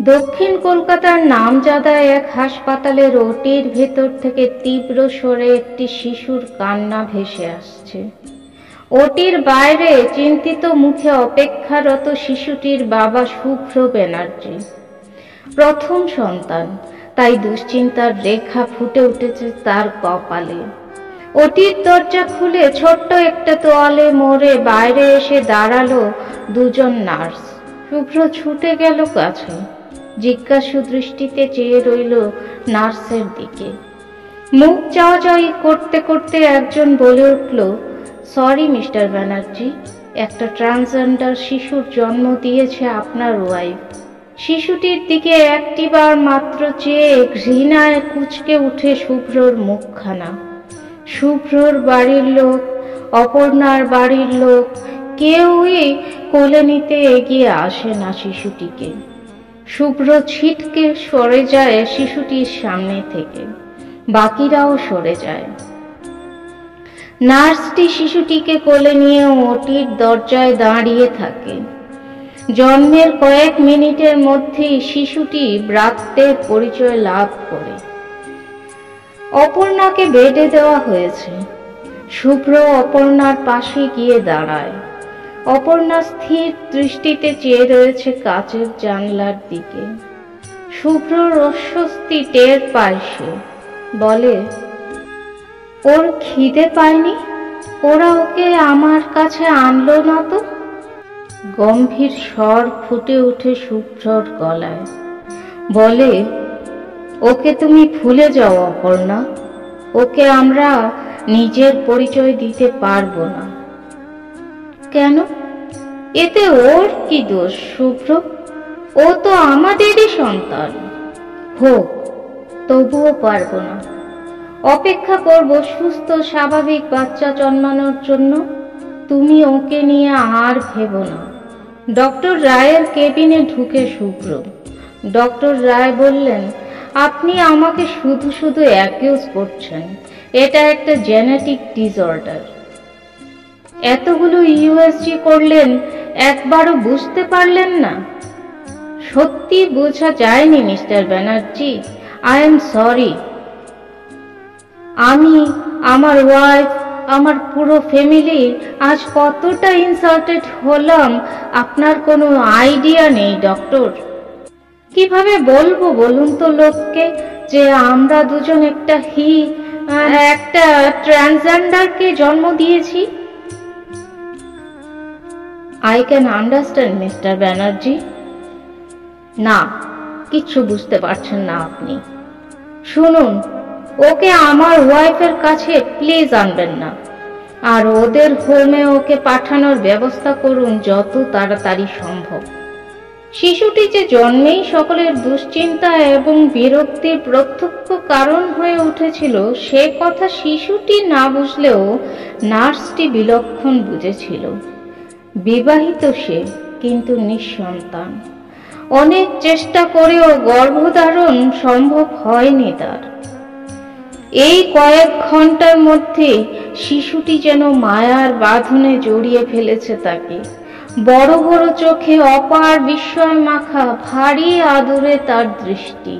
দক্ষিণ কলকাতার নামজাদা এক হাসপাতালের ওটির ভেতর থেকে তীব্র স্বরে একটি শিশুর কান্না ভেসে আসছে। ওটির বাইরে চিন্তিত মুখে অপেক্ষারত শিশুটির বাবা শুভ্র ব্যানার্জি। প্রথম সন্তান, তাই দুশ্চিন্তার রেখা ফুটে উঠেছে তার কপালে। ওটির দরজা খুলে ছোট্ট একটা তোয়ালে মোড়ে বাইরে এসে দাঁড়ালো দুজন নার্স। শুভ্র ছুটে গেল কাছে, জিজ্ঞাসু দৃষ্টিতে চেয়ে রইল নার্সের দিকে। মুখ চাওয়াচাওয়ি করতে করতে একজন বলে উঠল, সরি মিস্টার ব্যানার্জি, একটা ট্রান্সজেন্ডার শিশুর জন্ম দিয়েছে আপনার ওয়াইফ। শিশুটির দিকে একটিবার মাত্র চেয়ে ঘৃণায় কুঁচকে উঠে শুভ্রর মুখখানা। শুভ্রর বাড়ির লোক, অপর্ণার বাড়ির লোক কেউই কোলে নিতে এগিয়ে আসে না শিশুটিকে। শুভ্র ছিটকে সরে যায় শিশুটির সামনে থেকে, বাকিরাও সরে যায়। নার্সটি শিশুটিকে কোলে নিয়ে ওটির দরজায় দাঁড়িয়ে থাকে। জন্মের কয়েক মিনিটের মধ্যেই শিশুটি ভ্রাতৃত্বের পরিচয় লাভ করে। অপর্ণাকে বেডে দেওয়া হয়েছে। শুভ্র অপর্ণার পাশে গিয়ে দাঁড়ায়। অপর্ণা স্থির দৃষ্টিতে চেয়ে রয়েছে কাচের জানলার দিকে। শুভ্রর অস্বস্তি টের পায় সে। বলে, ওর খিদে পায়নি? ওরা ওকে আমার কাছে আনলো না তো? গম্ভীর স্বর ফুটে ওঠে শুভ্রর গলায়। বলে, ওকে তুমি ভুলে যাও অপর্ণা, ওকে আমরা নিজের পরিচয় দিতে পারবো না। কেন? এতে ওর কি দোষ শুভ্র? ও তো আমাদেরই সন্তান। হোক, তবুও পারবো না। অপেক্ষা করব সুস্থ স্বাভাবিক বাচ্চা জন্মানোর জন্য। তুমি ওকে নিয়ে আর ভেবো না। ডক্টর রায়ের কেবিনে ঢুকে শুভ্র। ডক্টর রায় বললেন, আপনি আমাকে শুধু শুধু অ্যাকিউজ করছেন। এটা একটা জেনেটিক ডিসঅর্ডার। এতগুলো ইউএসজি করলেন, একবারও বুঝতে পারলেন না? সত্যি বোঝা যায়নি mister Banerjee. I am sorry. আমি, আমার ওয়াইফ, আমার পুরো ফ্যামিলি আজ কতটা ইনসাল্টেড হলাম আপনার কোনো আইডিয়া নেই ডক্টর। কিভাবে বলবো বলুন তো লোককে যে আমরা দুজন একটা ট্রান্সজেন্ডারকে জন্ম দিয়েছি? I can understand mister Banerjee. না, কিচ্ছু বুঝতে পারছেন না আপনি। শুনুন, ওকে আমার ওয়াইফের কাছে প্লিজ আনবেন না, আর ওদের হোমে ওকে পাঠানোর ব্যবস্থা করুন যত তাড়াতাড়ি সম্ভব। শিশুটি যে জন্মেই সকলের দুশ্চিন্তা এবং বিরক্তির প্রত্যক্ষ কারণ হয়ে উঠেছিল, সে কথা শিশুটি না বুঝলেও নার্সটি বিলক্ষণ বুঝেছিল। বিবাহিত সে, কিন্তু নিঃসন্তান। অনেক চেষ্টা করেও গর্ভধারণ সম্ভব হয়নি তার। এই কয়েক ঘন্টার মধ্যে শিশুটি যেন মায়ার বাঁধনে জড়িয়ে ফেলেছে তাকে। বড় বড় চোখে অপার বিস্ময় মাখা, ভারী আদুরে তার দৃষ্টি।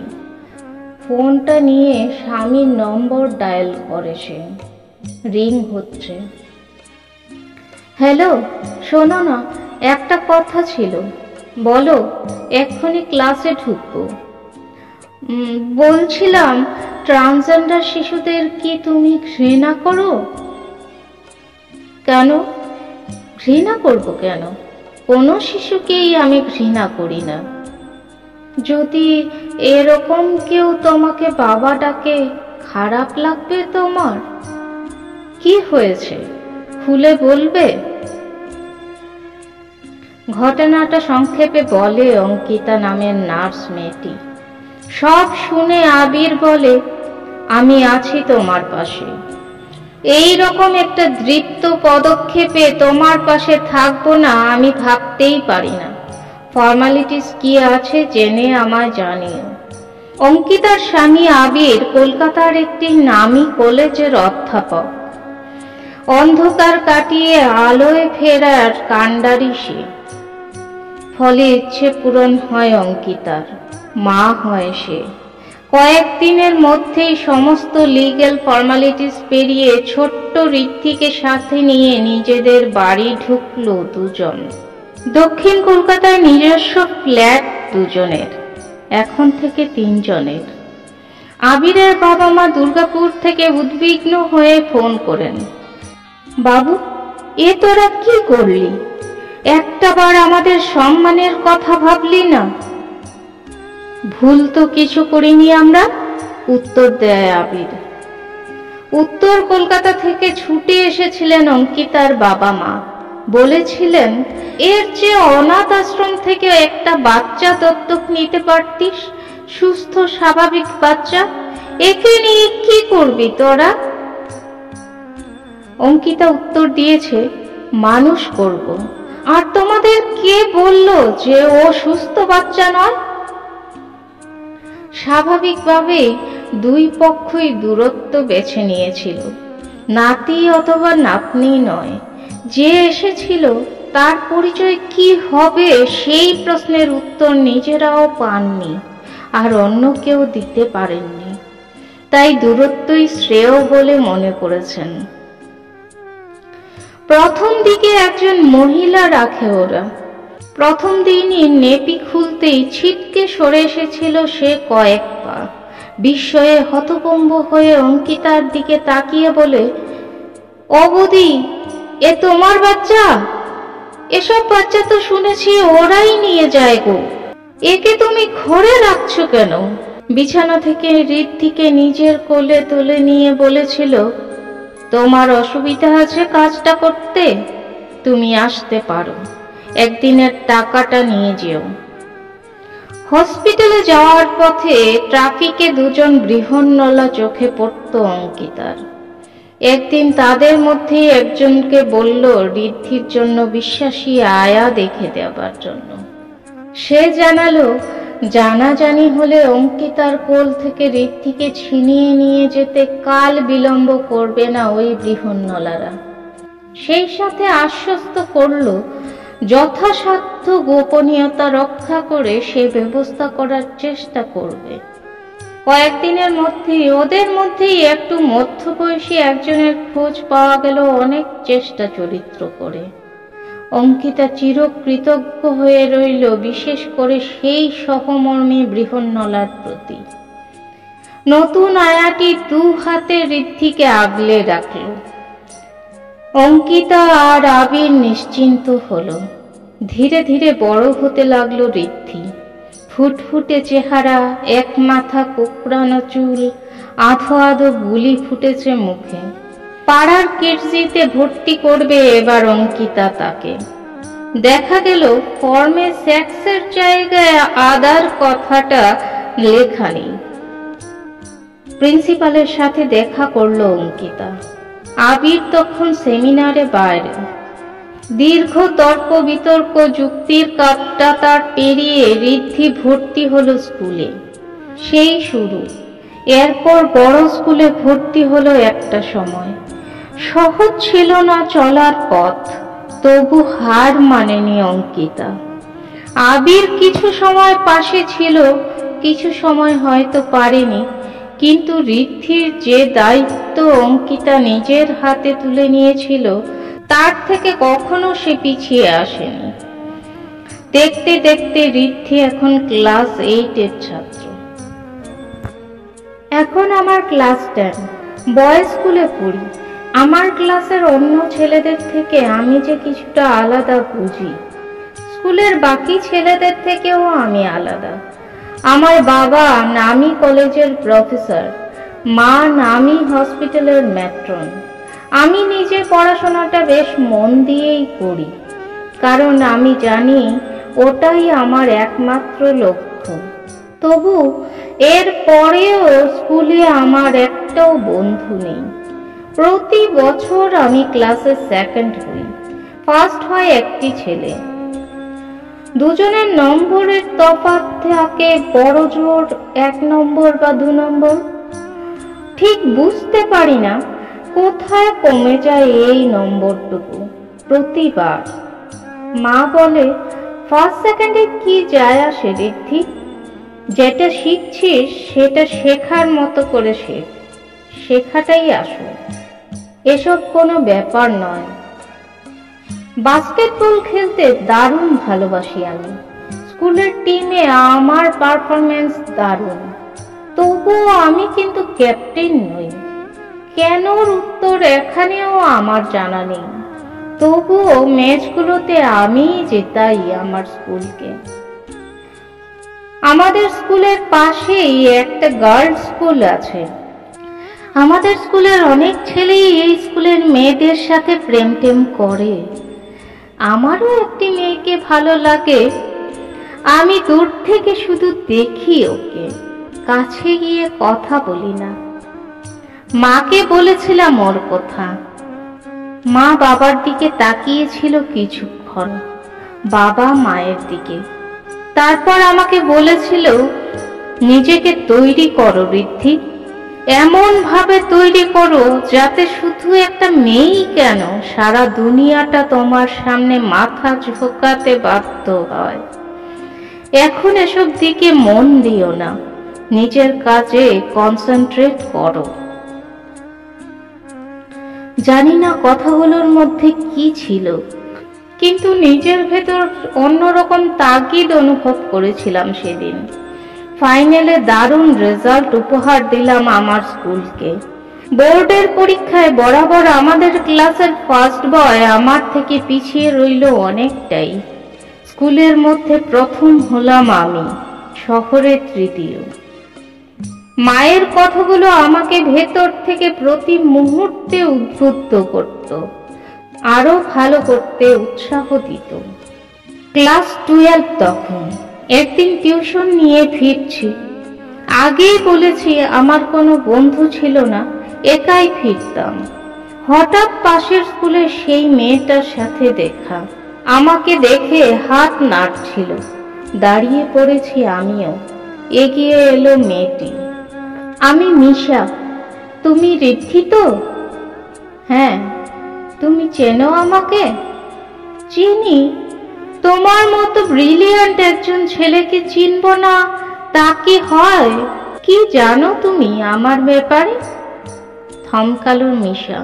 ফোনটা নিয়ে স্বামীর নম্বর ডায়াল করে সে। রিং হচ্ছে। হ্যালো, শোনো না, একটা কথা ছিল। বলো, এক্ষুনি ক্লাসে ঢুকবো। বলছিলাম, ট্রান্সজেন্ডার শিশুদের কি তুমি ঘৃণা করো? কেন? ঘৃণা করব কেন? কোনো শিশুকেই আমি ঘৃণা করি না। যদি এরকম কেউ তোমাকে বাবা ডাকে, খারাপ লাগবে তোমার? কি হয়েছে, খুলে বলবে? ঘটনাটা সংক্ষেপে বলে অঙ্কিতা নামের নার্স মেয়েটি। সব শুনে আবির বলে, আমি আছি তোমার পাশে। এই রকম একটা দৃপ্ত পদক্ষেপে তোমার পাশে থাকবো না আমি ভাবতেই পারি না। ফর্মালিটিস কি আছে জেনে আমায় জানিও। অঙ্কিতার স্বামী আবির কলকাতার একটি নামী কলেজের অধ্যাপক। অন্ধকার কাটিয়ে আলোয় ফেরার কাণ্ডারি সে। ফলে ইচ্ছে পূরণ হয় অঙ্কিতার, মা হয় সে। কয়েকদিনের মধ্যেই সমস্ত লিগ্যাল ফর্মালিটিস পেরিয়ে ছোট্ট ঋদ্ধিকে সাথে নিয়ে নিজেদের বাড়ি ঢুকলো দুজন। দক্ষিণ কলকাতায় নিজস্ব ফ্ল্যাট দুজনের, এখন থেকে 3 জনের। আবিরের বাবা মা দুর্গাপুর থেকে উদ্বিগ্ন হয়ে ফোন করেন, বাবু এ তোরা কি করলি? একটাবার আমাদের সম্মানের কথা ভাবলি না? ভুল তো কিছু করিনি আমরা, উত্তর দেয় আবির। উত্তর কলকাতা থেকে ছুটে এসেছিলেন অঙ্কিতার বাবা মা, বলেছিলেন এর চেয়ে অনাথ আশ্রম থেকে একটা বাচ্চা দত্তক নিতে পারতিস, সুস্থ স্বাভাবিক বাচ্চা। একে নিয়ে কি করবি তোরা? অঙ্কিতা উত্তর দিয়েছে, মানুষ করব। আর তোমাদের কে বলল যে ও সুস্থ বাচ্চা নয়? স্বাভাবিকভাবে দুই পক্ষই দূরত্ব বেছে নিয়েছিল। নাতি অথবা নাতনি নয়, যে এসেছিল তার পরিচয় কি হবে সেই প্রশ্নের উত্তর নিজেরাও পাননি, আর অন্য কেউ দিতে পারেননি। তাই দূরত্বই শ্রেয় বলে মনে করেছেন। প্রথম দিকে একজন মহিলা রাখে ওরা। প্রথম দিনই নেপি খুলতেই ছিটকে সরে এসেছিল সে কয়েক পা। বিস্ময়ে হতভম্ব হয়ে অঙ্কিতার দিকে তাকিয়ে বলে, ও বৌদি, এ তোমার বাচ্চা? এসব বাচ্চা তো শুনেছি ওরাই নিয়ে যায় গো, একে তুমি ঘরে রাখছো কেন? বিছানা থেকে ঋদ্ধিকে নিজের কোলে তুলে নিয়ে বলেছিল, তোমার অসুবিধা আছে কাজটা করতে? তুমি আসতে পারো, একদিনের টাকাটা নিয়ে যেও। হসপিটালে যাওয়ার পথে ট্রাফিকে দুজন বৃহন্নলা চোখে পড়ত অঙ্কিতার। একদিন তাদের মধ্যে একজনকে বলল ঋদ্ধির জন্য বিশ্বাসী আয়া দেখে দেবার জন্য। সে জানালো জানাজানি হলে অঙ্কিতার কোল থেকে ঋদ্ধিকে ছিনিয়ে নিয়ে যেতে কাল বিলম্ব করবে না ওই বৃহন্নলারা। সেই সাথে আশ্বস্ত করল যথাসাধ্য গোপনীয়তা রক্ষা করে সে ব্যবস্থা করার চেষ্টা করবে। কয়েকদিনের মধ্যেই ওদের মধ্যেই একটু মধ্যবয়সী একজনের খোঁজ পাওয়া গেল অনেক চেষ্টা চরিত্র করে। অঙ্কিতা চিরকৃতজ্ঞ হয়ে রইল, বিশেষ করে সেই সহমর্মী বৃহন্নলার প্রতি। নতুন আয়াটি 2 হাতে ঋদ্ধিকে আগলে রাখল। অঙ্কিতা আর আবির নিশ্চিন্ত হলো। ধীরে ধীরে বড় হতে লাগলো ঋদ্ধি। ফুটফুটে চেহারা, এক মাথা কোকড়ানো চুল, আধো আধো বুলি ফুটেছে মুখে। পাড়ার কেজিতে ভর্তি করবে এবার অঙ্কিতা তাকে। দেখা গেল ফর্মে সেক্সের জায়গায় আদার কথাটা লেখা নেই। প্রিন্সিপালের সাথে দেখা করলো অঙ্কিতা। আবির তখন সেমিনারে বাইরে। দীর্ঘ তর্ক বিতর্ক যুক্তির কাঁটাতার পেরিয়ে ঋদ্ধি ভর্তি হলো স্কুলে। সেই শুরু। এরপর বড় স্কুলে ভর্তি হলো একটা সময়। সহজ ছিল না চলার পথ, তবু হার মানেনি অঙ্কিতা। আবির কিছু সময় পাশে ছিল, কিছু সময় হয়তো পারেনি, কিন্তু ঋদ্ধির যে দায়িত্ব অঙ্কিতা নিজের হাতে তুলে নিয়েছিল তার থেকে কখনো সে পিছিয়ে আসেনি। দেখতে দেখতে ঋদ্ধি এখন ক্লাস 8-এর ছাত্র। এখন আমার ক্লাস 10, বয়েজ স্কুলে পড়ি। আমার ক্লাসের অন্য ছেলেদের থেকে আমি যে কিছুটা আলাদা বুঝি। স্কুলের বাকি ছেলেদের থেকেও আমি আলাদা। আমার বাবা নামী কলেজের প্রফেসর, মা নামী হসপিটালের ম্যাট্রন। আমি নিজে পড়াশোনাটা বেশ মন দিয়েই করি, কারণ আমি জানি ওটাই আমার একমাত্র লক্ষ্য। তবু এর পরেও স্কুলে আমার একটাও বন্ধু নেই। প্রতি বছর আমি ক্লাসে সেকেন্ড হই, ফার্স্ট হয় একটি ছেলে। দুজনের নম্বরের তফাৎ থাকে বড় জোর 1 নম্বর বা 2 নম্বর। ঠিক বুঝতে পারি না কোথায় কমে যায় এই নম্বরটুকু প্রতিবার। মা বলে ফার্স্ট সেকেন্ডে কি যায় আসে ঋদ্ধি? যেটা শিখছিস সেটা শেখার মতো করে শেখাটাই আসল। এসব কোনো ব্যাপার নয়। বাস্কেটবল খেলতে দারুণ ভালোবাসি আমি। স্কুলের টিমে আমার পারফরমেন্স দারুণ, তবুও আমি কিন্তু ক্যাপ্টেন নই। কেনর উত্তর এখানেও আমার জানা নেই, তবুও ম্যাচগুলোতে আমিই জেতাই আমার স্কুলকে। আমাদের স্কুলের পাশেই একটা গার্লস স্কুল আছে। আমাদের স্কুলের অনেক ছেলেই এই স্কুলের মেয়েদের সাথে প্রেম টেম করে। আমারও একটি মেয়েকে ভালো লাগে। আমি দূর থেকে শুধু দেখি ওকে, কাছে গিয়ে কথা বলি না। মাকে বলেছিলাম ওর কথা। মা বাবার দিকে তাকিয়েছিল কিছুক্ষণ, বাবা মায়ের দিকে। তারপর আমাকে বলেছিল, নিজেকে তৈরি করো ঋদ্ধি, এমন ভাবে তৈরি করো যাতে শুধু একটা মেয়েই কেন, সারা দুনিয়াটা তোমার সামনে মাথা ঝোঁকাতে বাধ্য হয়। এখন এসব দিকে মন দিও না, নিজের কাজে কনসেন্ট্রেট করো। জানি না কথাগুলোর মধ্যে কি ছিল, কিন্তু নিজের ভেতর অন্যরকম তাগিদ অনুভব করেছিলাম সেদিন। ফাইনালে দারুণ রেজাল্ট উপহার দিলাম আমার স্কুলকে। বোর্ডের পরীক্ষায় বরাবর আমাদের ক্লাসের ফার্স্ট বয় আমার থেকে পিছিয়ে রইল অনেকটাই। স্কুলের মধ্যে প্রথম হলাম আমি, শহরে তৃতীয়। মায়ের কথাগুলো আমাকে ভেতর থেকে প্রতি মুহূর্তে উদ্বুদ্ধ করত, আরো ভালো করতে উৎসাহ দিত। ক্লাস 12 তখন। একদিন টিউশন নিয়ে ফিরছি। আগেই বলেছি আমার কোনো বন্ধু ছিল না, একাই ফিরতাম। হঠাৎ পাশের স্কুলের সেই মেয়েটার সাথে দেখা। আমাকে দেখে হাত নাড়ছিল। দাঁড়িয়ে পড়েছি আমিও। এগিয়ে এলো মেয়েটি। আমি মিশা। তুমি ঋদ্ধি তো? হ্যাঁ। তুমি চেনো আমাকে? চিনি। তোমার মতো ব্রিলিয়ান্ট একজন ছেলেকে চিনব না তা কি হয়? কি জানো তুমি আমার ব্যাপারে? থমকালো মিশা।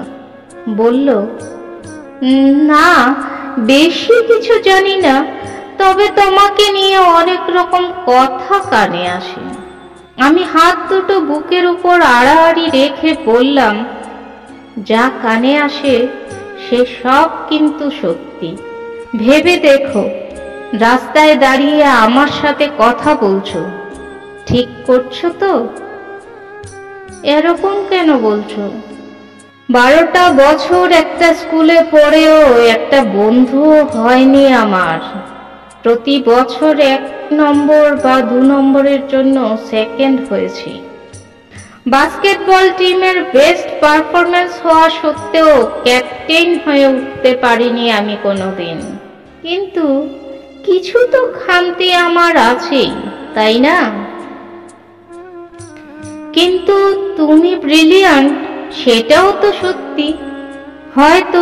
বলল, না, বেশি কিছু জানি না, তবে তোমাকে নিয়ে অনেক রকম কথা কানে আসে। আমি হাত দুটো বুকের উপর আড়াআড়ি রেখে বললাম, যা কানে আসে সে সব কিন্তু সত্যি। ভেবে দেখো, রাস্তায় দাঁড়িয়ে আমার সাথে কথা বলছো, ঠিক করছো তো? এরকম কেন বলছো? 12টা বছর একটা স্কুলে পড়েও একটা বন্ধুও হয়নি আমার। প্রতি বছর 1 নম্বর বা 2 নম্বরের জন্য সেকেন্ড হয়েছি। বাস্কেটবল টিমের বেস্ট পারফরমেন্স হওয়া সত্ত্বেও ক্যাপ্টেন হয়ে উঠতে পারিনি আমি কোনোদিন। কিন্তু কিছু তো খামতি আমার আছেই, তাই না? কিন্তু তুমি ব্রিলিয়ান্ট, সেটাও তো সত্যি। হয়তো,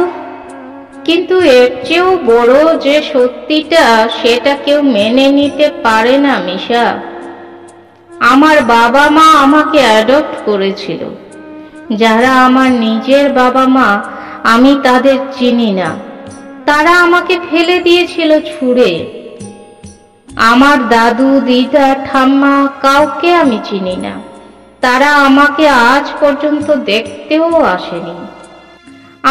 কিন্তু এর চেয়েও বড় যে সত্যিটা, সেটা কেউ মেনে নিতে পারে না মিশা। আমার বাবা মা আমাকে অ্যাডপ্ট করেছিল। যারা আমার নিজের বাবা মা, আমি তাদের চিনি না। তারা আমাকে ফেলে দিয়েছিল ছুঁড়ে। আমার দাদু, দিদা, ঠাম্মা কাউকে আমি চিনি না। তারা আমাকে আজ পর্যন্ত দেখতেও আসেনি।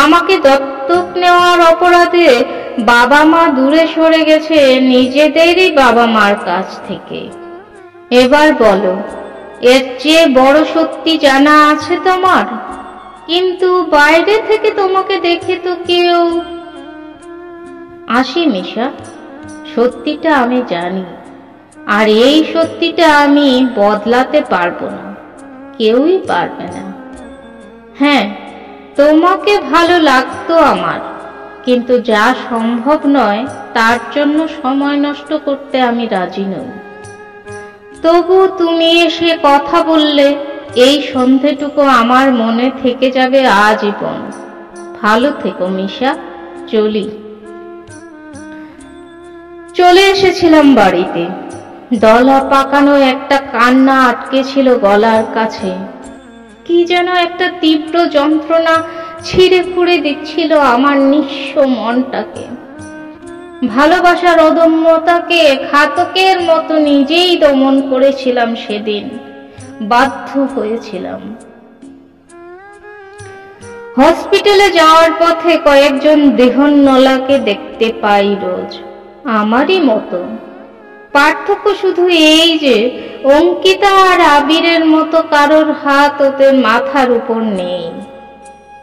আমাকে দত্তক নেওয়ার অপরাধে বাবা মা দূরে সরে গেছে নিজেদেরই বাবা মার কাছ থেকে। এবার বলো, এর চেয়ে বড় সত্যি জানা আছে তোমার? কিন্তু বাইরে থেকে তোমাকে দেখে তো কেউ। আসি মিশা, সত্যিটা আমি জানি, আর এই সত্যিটা আমি বদলাতে পারবো না, কেউই পারবে না। হ্যাঁ, তোমাকে ভালো লাগতো আমার, কিন্তু যা সম্ভব নয় তার জন্য সময় নষ্ট করতে আমি রাজি নই। তবু তুমি এসে কথা বললে, এই সন্ধেটুকু আমার মনে থেকে যাবে আজীবন। ভালো থেকো মিশা, চলি। চলে এসেছিলাম বাড়িতে। দলা পাকানো একটা কান্না আটকে ছিল গলার কাছে। কি যেন একটা তীব্র যন্ত্রণা ছিঁড়ে ফুঁড়ে দিচ্ছিল আমার নিঃস্ব মনটাকে। ভালোবাসার অদম্যতাকে ঘাতকের মতো নিজেই দমন করেছিলাম সেদিন, বাধ্য হয়েছিলাম। হসপিটালে যাওয়ার পথে কয়েকজন দেহন্নলাকে দেখতে পাই রোজ, আমারই মতো। পার্থক্য শুধু এই যে অঙ্কিতা আর আবিরের মতো কারোর হাত ওদের মাথার উপর নেই।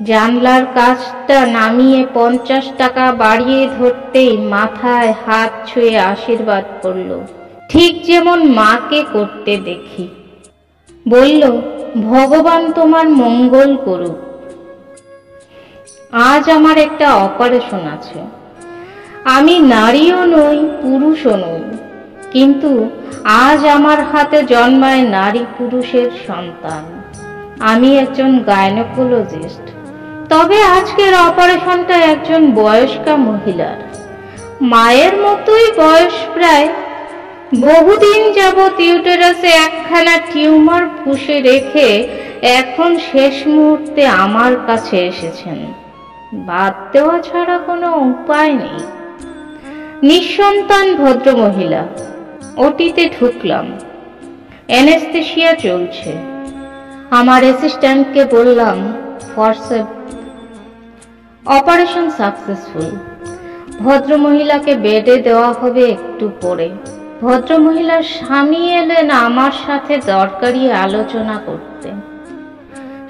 জানলার কাজটা নামিয়ে 50 টাকা বাড়িয়ে ধরতেই মাথায় হাত ছুঁয়ে আশীর্বাদ করল, ঠিক যেমন মাকে করতে দেখি। বলল, ভগবান তোমার মঙ্গল করুক। আজ আমার একটা অপারেশন আছে। আমি নারীও নই, পুরুষও নই, কিন্তু আজ আমার হাতে জন্মায় নারী পুরুষের সন্তান। আমি একজন গাইনোকোলজিস্ট। তবে আজকের অপারেশনটা একজন বয়স্কা মহিলার। মায়ের মতোই বয়স প্রায়। বহুদিন যাবৎ ইউটেরাসে একখানা টিউমার পুষে রেখে এখন শেষ মুহূর্তে আমার কাছে এসেছেন। বাদ দেওয়া ছাড়া কোনো উপায় নেই। নিঃসন্তান ভদ্রমহিলা। ওটিতে ঢুকলাম। অ্যানেস্থেসিয়া চলছে। আমার অ্যাসিস্ট্যান্টকে বললাম, ফরসেপ। Operation successful. ভদ্রমহিলাকে বেডে দেওয়া হবে একটু পরে। ভদ্রমহিলার স্বামী এলেন আমার সাথে দরকারি আলোচনা করতে।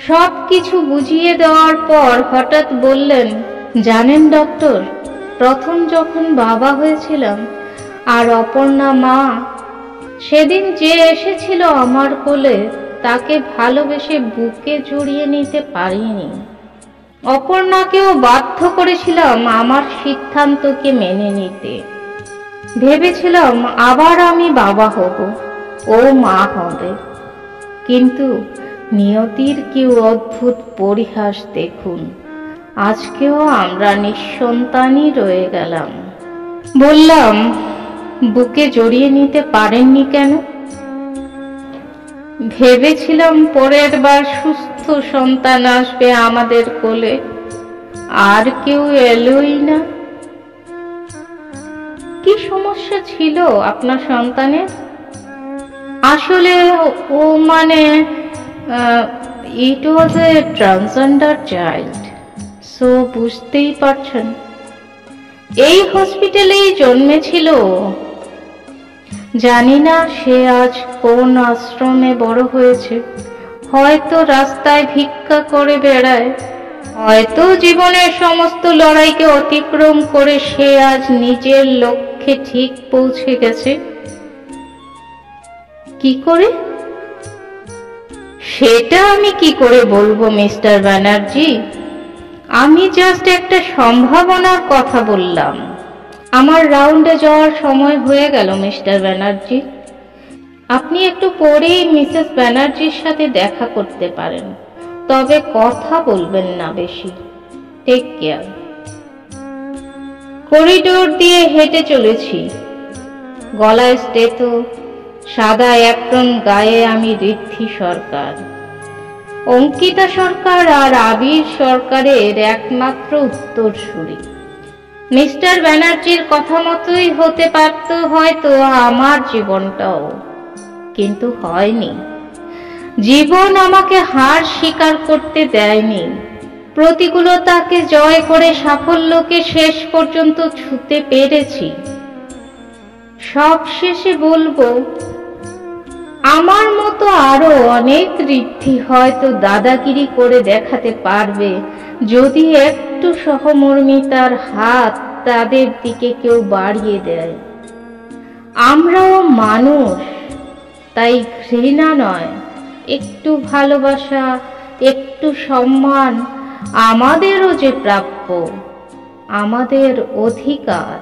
সব কিছু বুঝিয়ে দেওয়ার পর হঠাৎ বললেন, জানেন ডক্টর, প্রথম যখন বাবা হয়েছিলাম আর অপর্ণা মা, সেদিন যে এসেছিল আমার কোলে তাকে ভালোবেসে বুকে জড়িয়ে নিতে পারিনি। অপর্ণাকেও বাধ্য করেছিলাম আমার সিদ্ধান্তকে মেনে নিতে। ভেবেছিলাম আবার আমি বাবা হব, ও মা হবে। কিন্তু নিয়তির কি অদ্ভুত পরিহাস দেখুন, আজকেও আমরা নিঃসন্তানই রয়ে গেলাম। বললাম, বুকে জড়িয়ে নিতে পারেননি কেন? ভেবেছিলাম পরের বার সুস্থ সন্তান আসবে আমাদের কোলে, আর কেউ এলোই না। কি সমস্যা ছিল আপনার সন্তানের? আসলে ও মানে ইট ওয়াজ এ ট্রান্সজেন্ডার চাইল্ড, সো বুঝতেই পারছেন। এই হসপিটালেই জন্মেছিল। জানি না সে আজ কোন আশ্রমে বড় হয়েছে। হয়তো রাস্তায় ভিক্ষা করে বেড়ায়, হয়তো জীবনের সমস্ত লড়াইকে অতিক্রম করে সে আজ নিজের লক্ষ্যে ঠিক পৌঁছে গেছে। কি করে? সেটা আমি কি করে বলবো মিস্টার ব্যানার্জি? আমি জাস্ট একটা সম্ভাবনার কথা বললাম। আমার রাউন্ডে যাওয়ার সময় হয়ে গেল মিস্টার ব্যানার্জি। আপনি একটু পরেই মিসেস ব্যানার্জির সাথে দেখা করতে পারেন, তবে কথা বলবেন না বেশি। Take care. করিডোর দিয়ে হেঁটে চলেছি। গলায় স্টেথো, সাদা অ্যাপ্রন গায়ে আমি ঋদ্ধি সরকার। অঙ্কিতা সরকার আর আবির সরকারের একমাত্র উত্তরসূরি। মিস্টার ব্যানার্জির কথা মতোই হতে পারত হয়তো আমার জীবনটাও, কিন্তু হয়নি। জীবন আমাকে হার স্বীকার করতে দেয়নি। প্রতিকূলতাকে জয় করে সাফল্যকে শেষ পর্যন্ত ছুঁতে পেরেছি। সব শেষে বলবো, আমার মতো আরো অনেক ঋদ্ধি হয়তো দাদাগিরি করে দেখাতে পারবে, যদি একটু সহমর্মিতার হাত তাদের দিকে কেউ বাড়িয়ে দেয়। আমরাও মানুষ, তাই ঘৃণা নয়, একটু ভালোবাসা, একটু সম্মান আমাদেরও যে প্রাপ্য, আমাদের অধিকার।